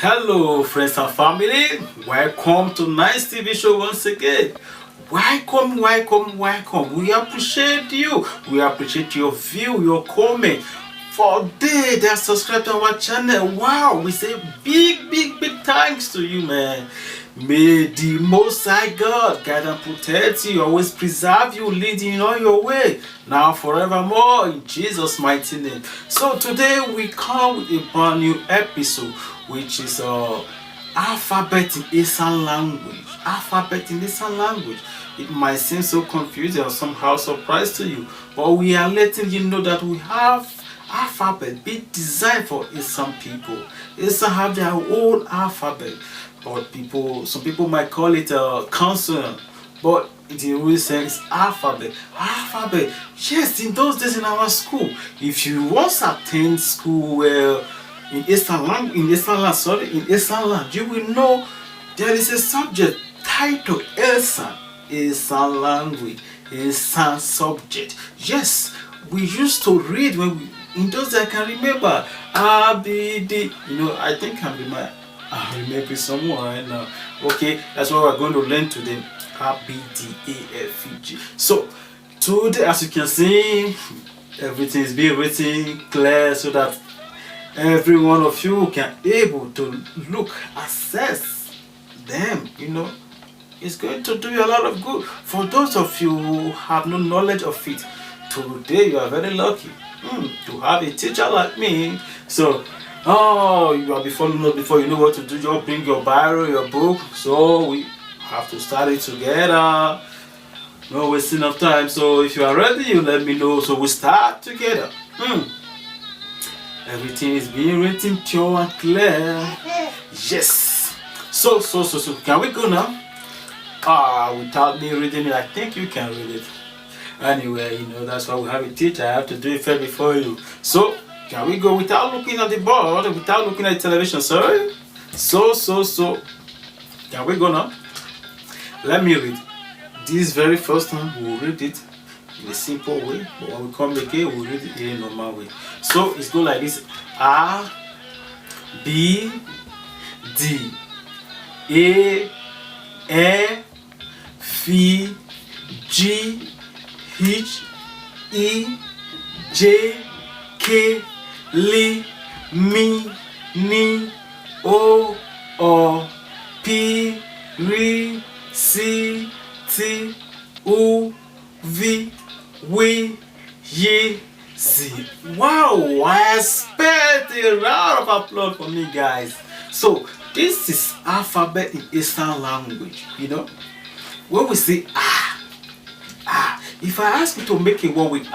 Hello friends and family, welcome to Nice TV show once again. Welcome. We appreciate you. We appreciate your view, your comment. For they that subscribe to our channel, wow, we say big thanks to you, man. May the Most High God guide and protect you, always preserve you, lead you in all your way, now forevermore, in Jesus' mighty name. So today we come with a brand new episode, which is alphabet in Esan language. Alphabet in Esan language. It might seem so confusing or somehow surprise to you, but we are letting you know that we have alphabet being designed for Esan people. Esan have their own alphabet, but some people might call it a consonant, but the real sense is alphabet. Alphabet. Yes, in those days in our school, if you once attend school where in Esan land, you will know there is a subject titled Esan language, Esan subject. Yes, we used to read when we, in those days I can remember A, B, D. I think I remember someone right now. Okay, that's what we're going to learn today. A, B, D, A, F, E, G. So today, as you can see, everything is being written clear so that every one of you can able to assess them. It's going to do you a lot of good. For those of you who have no knowledge of it, today you are very lucky to have a teacher like me. So you are before you know what to do, just bring your Bible, your book. So we have to start it together. No wasting of time. So if you are ready, you let me know. So we start together. Everything is being written pure and clear. Yes. So can we go now? Without me reading it, I think you can read it. Anyway, that's why we have a teacher. I have to do it first before you. So can we go without looking at the board, without looking at the television? Sorry. So can we go now? Let me read. This very first time we'll read it in a simple way, but when we come again, we'll read it in a normal way. So it's go like this: A, B, D, A, F, G, H, E, J, K, L, M, N, O, P, R, C, T, U, V, W, Y, Z. Wow! I expect a round of applause for me, guys. So this is alphabet in Esan language. When we say if I ask you to make a word with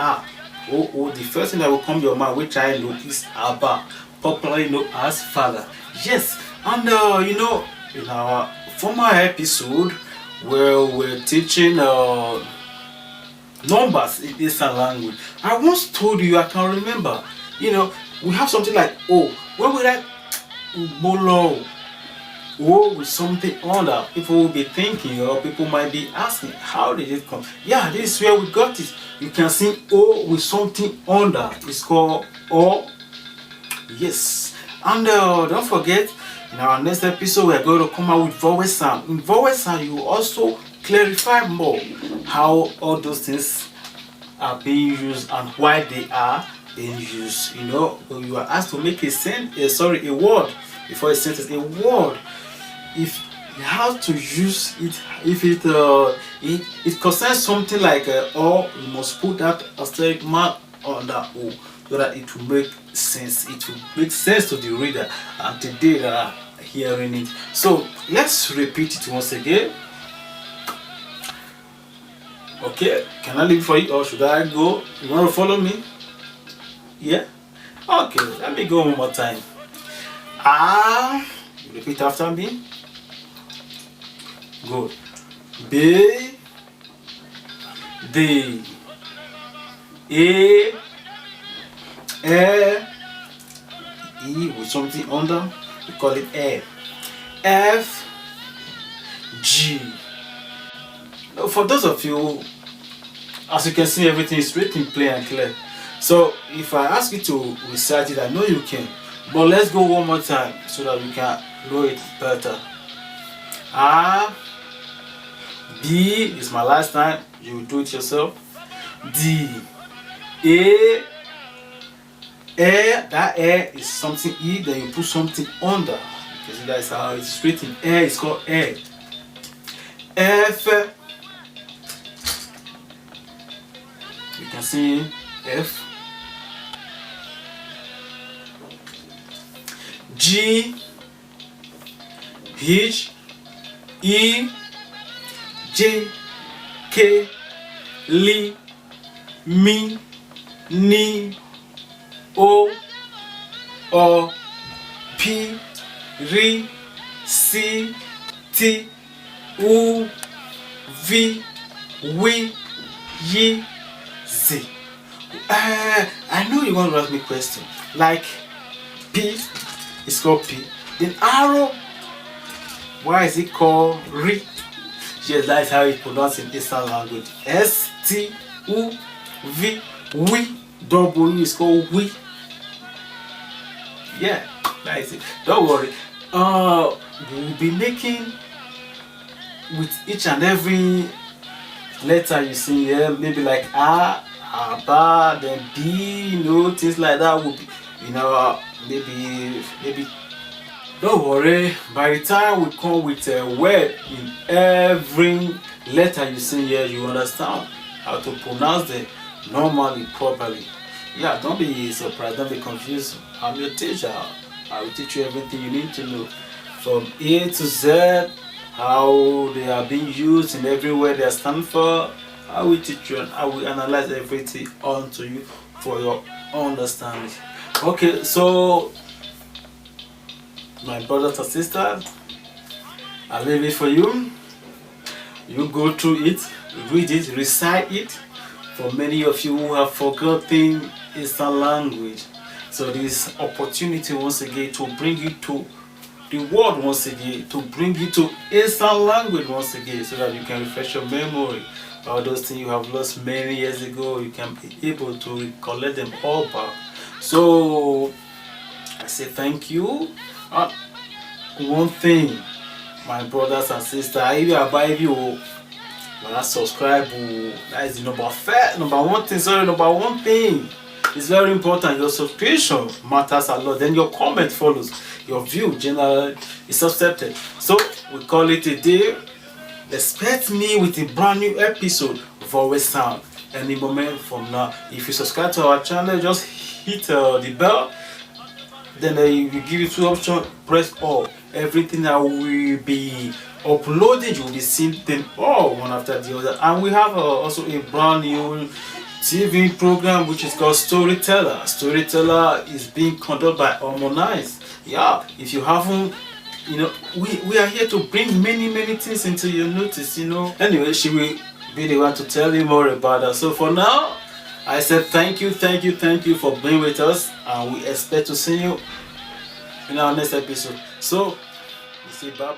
the first thing that will come to your mind, which I know, is Abba, popularly known as father. Yes, and in our former episode where we're teaching numbers in Esan language, I once told you, I can remember, we have something like O. When we write Bolo, O with something under, people will be thinking, or people might be asking, how did it come? Yeah, this is where we got it. You can see O with something under. It's called O. Yes. And don't forget, in our next episode, we are going to come out with vowel sound. In vowel sound, you will also clarify more how all those things are being used and why they are being used. When you are asked to make a word before a sentence, a word, if you have to use it, if it concerns something like or, you must put that asterisk mark on that O so that it will make sense. It will make sense to the reader and today they are hearing it. So let's repeat it once again. Okay, can I leave for you or should I go? You want to follow me? Yeah? Okay, let me go one more time. Repeat after me. Good. B, D, A, E with something under, we call it A. F, G. Now, for those of you, as you can see, everything is written plain and clear. So if I ask you to recite it, I know you can. But let's go one more time so that we can know it better. A, B is my last time. You do it yourself. D, A, that air is something E, then you put something under. You see that's how it's written. Air is called air. F, you can see F. G, H, E, J, K, L, M, N, O, P, R, C, T, U, V, W, Y, Z. I know you want to ask me a question. Like P is called P. Then arrow, why is it called R? Yes, that's how it's pronounced in Esan language. S, T, U, V, W. W is called we. Yeah, that's it. Don't worry. We'll be making with each and every letter you see here, maybe like A, ba, then B, you know, things like that will be, you know, maybe. Don't worry. By the time we come with a word in every letter you see here, you understand how to pronounce them normally, properly. Yeah, don't be surprised, don't be confused. I'm your teacher. I will teach you everything you need to know from A to Z, how they are being used in every word they stand for. I will teach you and I will analyze everything onto you for your understanding. Okay, so my brothers and sisters, I leave it for you. You go through it, read it, recite it. For many of you who have forgotten Esan language, so this opportunity once again to bring you to the word once again, to bring you to Esan language once again, so that you can refresh your memory. All those things you have lost many years ago, you can be able to recollect them all back. So I say thank you. One thing, my brothers and sisters, if you are by you, subscribe, that is the number one thing. It's very important. Your subscription matters a lot. Then your comment follows. Your view generally is accepted. So we call it a day. Expect me with a brand new episode of Always Sound any moment from now. If you subscribe to our channel, just hit the bell. Then we give you two options. Press all. Everything that will be uploading, you will be seeing them all one after the other. And we have also a brand new TV program which is called Storyteller. Storyteller is being conducted by Harmonize. Yeah, if you haven't, you know, we are here to bring many things into your notice, you know. Anyway, she will be the one to tell you more about that. So for now, I said thank you for being with us, and we expect to see you in our next episode. So we say bye.